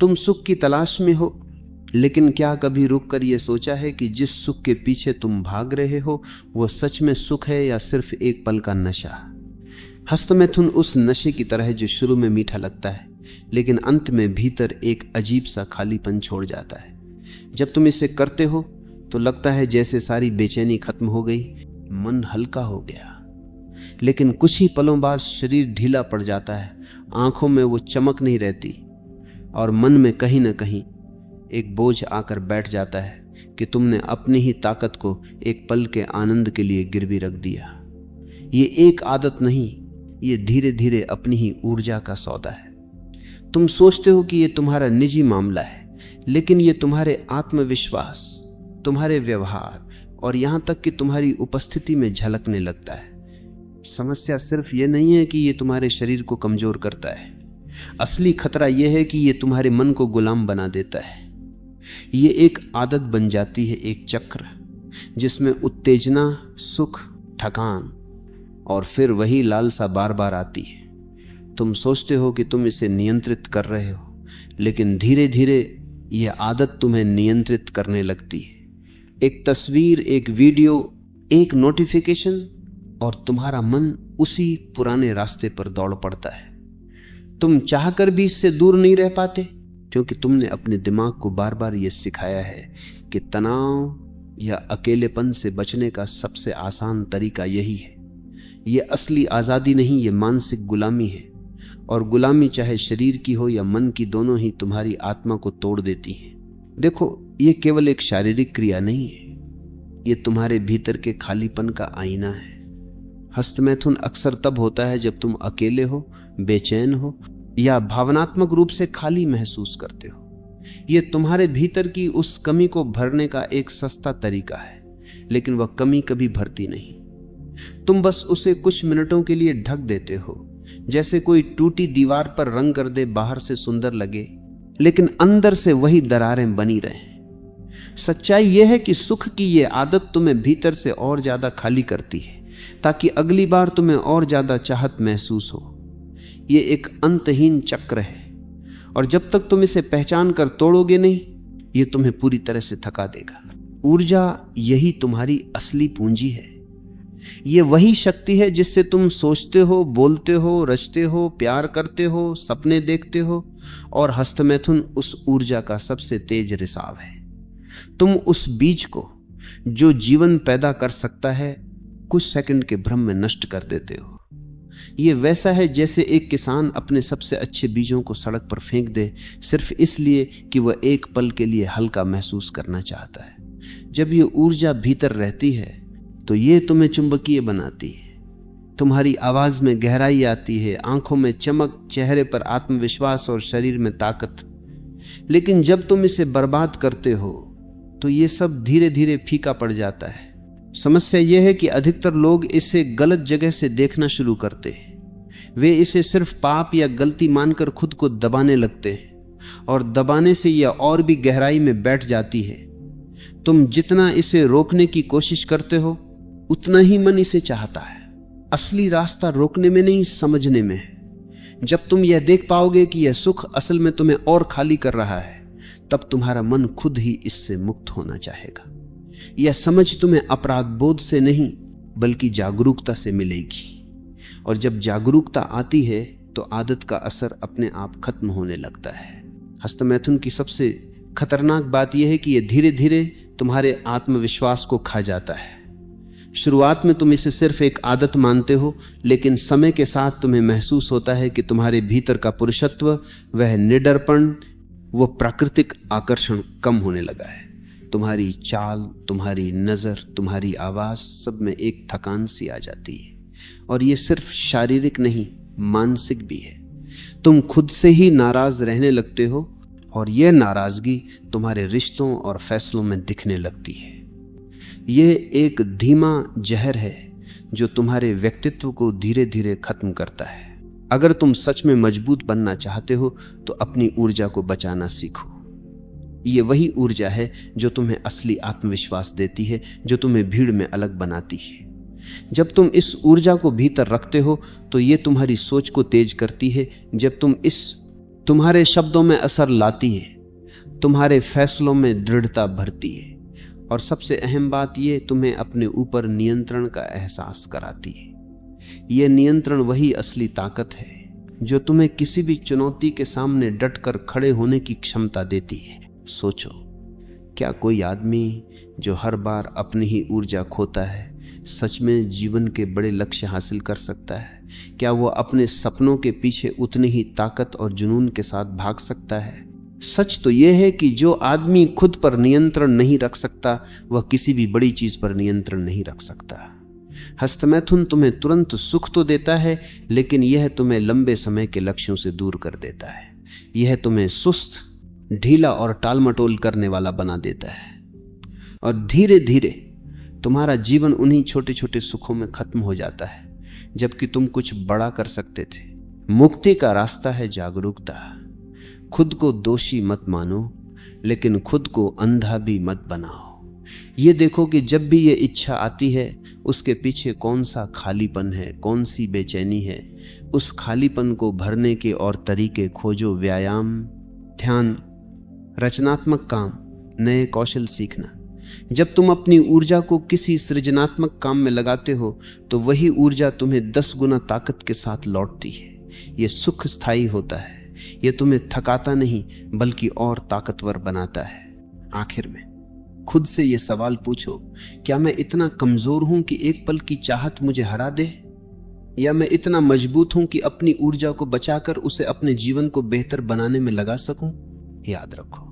तुम सुख की तलाश में हो, लेकिन क्या कभी रुक कर यह सोचा है कि जिस सुख के पीछे तुम भाग रहे हो वो सच में सुख है या सिर्फ एक पल का नशा? हस्तमैथुन उस नशे की तरह जो शुरू में मीठा लगता है लेकिन अंत में भीतर एक अजीब सा खालीपन छोड़ जाता है। जब तुम इसे करते हो तो लगता है जैसे सारी बेचैनी खत्म हो गई, मन हल्का हो गया। लेकिन कुछ ही पलों बाद शरीर ढीला पड़ जाता है, आंखों में वो चमक नहीं रहती और मन में कहीं ना कहीं एक बोझ आकर बैठ जाता है कि तुमने अपनी ही ताकत को एक पल के आनंद के लिए गिरवी रख दिया। ये एक आदत नहीं, ये धीरे धीरे अपनी ही ऊर्जा का सौदा है। तुम सोचते हो कि ये तुम्हारा निजी मामला है, लेकिन ये तुम्हारे आत्मविश्वास, तुम्हारे व्यवहार और यहां तक कि तुम्हारी उपस्थिति में झलकने लगता है। समस्या सिर्फ ये नहीं है कि ये तुम्हारे शरीर को कमजोर करता है, असली खतरा यह है कि ये तुम्हारे मन को गुलाम बना देता है। ये एक आदत बन जाती है, एक चक्र जिसमें उत्तेजना, सुख, थकान और फिर वही लालसा बार बार आती है। तुम सोचते हो कि तुम इसे नियंत्रित कर रहे हो, लेकिन धीरे धीरे यह आदत तुम्हें नियंत्रित करने लगती है। एक तस्वीर, एक वीडियो, एक नोटिफिकेशन और तुम्हारा मन उसी पुराने रास्ते पर दौड़ पड़ता है। तुम चाहकर भी इससे दूर नहीं रह पाते, क्योंकि तुमने अपने दिमाग को बार बार यह सिखाया है कि तनाव या अकेलेपन से बचने का सबसे आसान तरीका यही है। यह असली आजादी नहीं, यह मानसिक गुलामी है। और गुलामी चाहे शरीर की हो या मन की, दोनों ही तुम्हारी आत्मा को तोड़ देती है। देखो, यह केवल एक शारीरिक क्रिया नहीं है, यह तुम्हारे भीतर के खालीपन का आईना है। हस्तमैथुन अक्सर तब होता है जब तुम अकेले हो, बेचैन हो या भावनात्मक रूप से खाली महसूस करते हो। यह तुम्हारे भीतर की उस कमी को भरने का एक सस्ता तरीका है, लेकिन वह कमी कभी भरती नहीं। तुम बस उसे कुछ मिनटों के लिए ढक देते हो, जैसे कोई टूटी दीवार पर रंग कर दे, बाहर से सुंदर लगे लेकिन अंदर से वही दरारें बनी रहें। सच्चाई यह है कि सुख की यह आदत तुम्हें भीतर से और ज्यादा खाली करती है, ताकि अगली बार तुम्हें और ज्यादा चाहत महसूस हो। यह एक अंतहीन चक्र है, और जब तक तुम इसे पहचान कर तोड़ोगे नहीं, यह तुम्हें पूरी तरह से थका देगा। ऊर्जा यही तुम्हारी असली पूंजी है। यह वही शक्ति है जिससे तुम सोचते हो, बोलते हो, रचते हो, प्यार करते हो, सपने देखते हो, और हस्तमैथुन उस ऊर्जा का सबसे तेज रिसाव है। तुम उस बीज को जो जीवन पैदा कर सकता है कुछ सेकंड के भ्रम में नष्ट कर देते हो। यह वैसा है जैसे एक किसान अपने सबसे अच्छे बीजों को सड़क पर फेंक दे, सिर्फ इसलिए कि वह एक पल के लिए हल्का महसूस करना चाहता है। जब यह ऊर्जा भीतर रहती है तो यह तुम्हें चुंबकीय बनाती है। तुम्हारी आवाज में गहराई आती है, आंखों में चमक, चेहरे पर आत्मविश्वास और शरीर में ताकत। लेकिन जब तुम इसे बर्बाद करते हो तो यह सब धीरे धीरे फीका पड़ जाता है। समस्या यह है कि अधिकतर लोग इसे गलत जगह से देखना शुरू करते हैं। वे इसे सिर्फ पाप या गलती मानकर खुद को दबाने लगते हैं, और दबाने से यह और भी गहराई में बैठ जाती है। तुम जितना इसे रोकने की कोशिश करते हो, उतना ही मन इसे चाहता है। असली रास्ता रोकने में नहीं, समझने में है। जब तुम यह देख पाओगे कि यह सुख असल में तुम्हें और खाली कर रहा है, तब तुम्हारा मन खुद ही इससे मुक्त होना चाहेगा। यह समझ तुम्हें अपराध बोध से नहीं बल्कि जागरूकता से मिलेगी, और जब जागरूकता आती है तो आदत का असर अपने आप खत्म होने लगता है। हस्तमैथुन की सबसे खतरनाक बात यह है कि यह धीरे धीरे तुम्हारे आत्मविश्वास को खा जाता है। शुरुआत में तुम इसे सिर्फ एक आदत मानते हो, लेकिन समय के साथ तुम्हें महसूस होता है कि तुम्हारे भीतर का पुरुषत्व, वह निडरपन, वह प्राकृतिक आकर्षण कम होने लगा है। तुम्हारी चाल, तुम्हारी नजर, तुम्हारी आवाज, सब में एक थकान सी आ जाती है। और यह सिर्फ शारीरिक नहीं, मानसिक भी है। तुम खुद से ही नाराज रहने लगते हो, और यह नाराजगी तुम्हारे रिश्तों और फैसलों में दिखने लगती है। यह एक धीमा जहर है जो तुम्हारे व्यक्तित्व को धीरे धीरे खत्म करता है। अगर तुम सच में मजबूत बनना चाहते हो तो अपनी ऊर्जा को बचाना सीखो। ये वही ऊर्जा है जो तुम्हें असली आत्मविश्वास देती है, जो तुम्हें भीड़ में अलग बनाती है। जब तुम इस ऊर्जा को भीतर रखते हो तो ये तुम्हारी सोच को तेज करती है। जब तुम इस तुम्हारे शब्दों में असर लाती है, तुम्हारे फैसलों में दृढ़ता भरती है, और सबसे अहम बात यह, तुम्हें अपने ऊपर नियंत्रण का एहसास कराती है। यह नियंत्रण वही असली ताकत है जो तुम्हें किसी भी चुनौती के सामने डटकर खड़े होने की क्षमता देती है। सोचो, क्या कोई आदमी जो हर बार अपनी ही ऊर्जा खोता है सच में जीवन के बड़े लक्ष्य हासिल कर सकता है? क्या वो अपने सपनों के पीछे उतनी ही ताकत और जुनून के साथ भाग सकता है? सच तो यह है कि जो आदमी खुद पर नियंत्रण नहीं रख सकता वह किसी भी बड़ी चीज पर नियंत्रण नहीं रख सकता। हस्तमैथुन तुम्हें तुरंत सुख तो देता है, लेकिन यह तुम्हें लंबे समय के लक्ष्यों से दूर कर देता है। यह तुम्हें सुस्त, ढीला और टालमटोल करने वाला बना देता है, और धीरे धीरे तुम्हारा जीवन उन्हीं छोटे छोटे सुखों में खत्म हो जाता है, जबकि तुम कुछ बड़ा कर सकते थे। मुक्ति का रास्ता है जागरूकता। खुद को दोषी मत मानो, लेकिन खुद को अंधा भी मत बनाओ। ये देखो कि जब भी ये इच्छा आती है उसके पीछे कौन सा खालीपन है, कौन सी बेचैनी है। उस खालीपन को भरने के और तरीके खोजो। व्यायाम, ध्यान, रचनात्मक काम, नए कौशल सीखना। जब तुम अपनी ऊर्जा को किसी सृजनात्मक काम में लगाते हो तो वही ऊर्जा तुम्हें 10 गुना ताकत के साथ लौटती है। यह सुख स्थायी होता है। यह तुम्हें थकाता नहीं बल्कि और ताकतवर बनाता है। आखिर में खुद से यह सवाल पूछो, क्या मैं इतना कमजोर हूं कि एक पल की चाहत मुझे हरा दे, या मैं इतना मजबूत हूं कि अपनी ऊर्जा को बचाकर उसे अपने जीवन को बेहतर बनाने में लगा सकूं? याद रखो,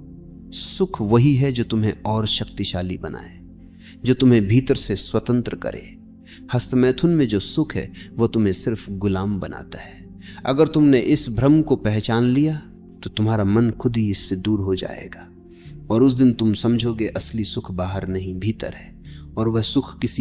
सुख वही है जो तुम्हें और शक्तिशाली बनाए, जो तुम्हें भीतर से स्वतंत्र करे। हस्तमैथुन में जो सुख है वो तुम्हें सिर्फ गुलाम बनाता है। अगर तुमने इस भ्रम को पहचान लिया तो तुम्हारा मन खुद ही इससे दूर हो जाएगा, और उस दिन तुम समझोगे असली सुख बाहर नहीं भीतर है, और वह सुख किसी